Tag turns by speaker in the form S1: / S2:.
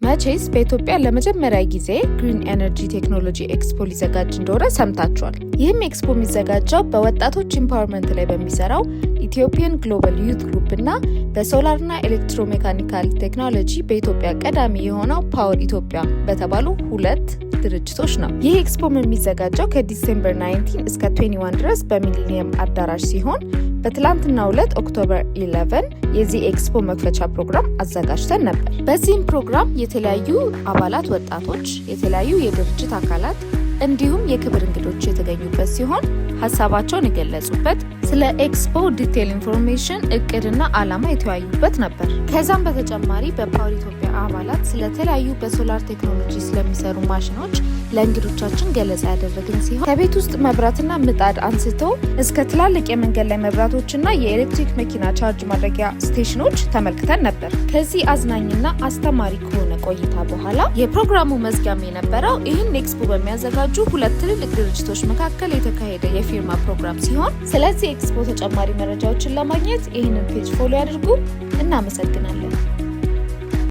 S1: መቼስ በኢትዮጵያ ለመጀመሪያ ጊዜ ግሪን ኤነርጂ ቴክኖሎጂ ኤክስፖ ሊዘጋጅ እንደሆነ ሰምታችኋል። ይህም ኤክስፖ የሚዘጋጀው በወጣቶች ኢምፓወርመንት ላይ በሚሰራው ኢትዮጵያን ግሎባል ዩት ግሩፕ እና በሶላርና ኤሌክትሮሜካኒካል ቴክኖሎጂ በኢትዮጵያ ቀዳሚ የሆነው ፓወር ኢትዮጵያ በተባሉ ሁለት ድርጅቶች ነው። ይህ ኤክስፖ የሚዘጋጀው ከዲሴምበር 19 እስከ 21 ድረስ በሚሊኒየም አዳራሽ ሲሆን በትላንትናው ዕለት ኦክቶበር 11 የዚህ ኤክስፖ መክፈቻ ፕሮግራም አዘጋጅተን ነበር። በዚህም ፕሮግራም የተለያዩ አባላት ወጣቶች፣ የተለያዩ የድርጅት አካላት እንዲሁም የክብር እንግዶች የተገኙበት ሲሆን ሀሳባቸውን የገለጹበት፣ ስለ ኤክስፖ ዲቴል ኢንፎርሜሽን እቅድና ዓላማ የተወያዩበት ነበር። ከዛም በተጨማሪ በፓወር ኢትዮጵያ አባላት ስለተለያዩ በሶላር ቴክኖሎጂ ስለሚሰሩ ማሽኖች ለእንግዶቻችን ገለጻ ያደረግን ሲሆን ከቤት ውስጥ መብራትና ምጣድ አንስቶ እስከ ትላልቅ የመንገድ ላይ መብራቶችና የኤሌክትሪክ መኪና ቻርጅ ማድረጊያ ስቴሽኖች ተመልክተን ነበር። ከዚህ አዝናኝና አስተማሪ ከሆነ ቆይታ በኋላ የፕሮግራሙ መዝጊያም የነበረው ይህን ኤክስፖ በሚያዘጋጁ ሁለት ትልልቅ ድርጅቶች መካከል የተካሄደ የፊርማ ፕሮግራም ሲሆን ስለዚህ ኤክስፖ ተጨማሪ መረጃዎችን ለማግኘት ይህንን ፔጅ ፎሎ ያድርጉ። እናመሰግናለን።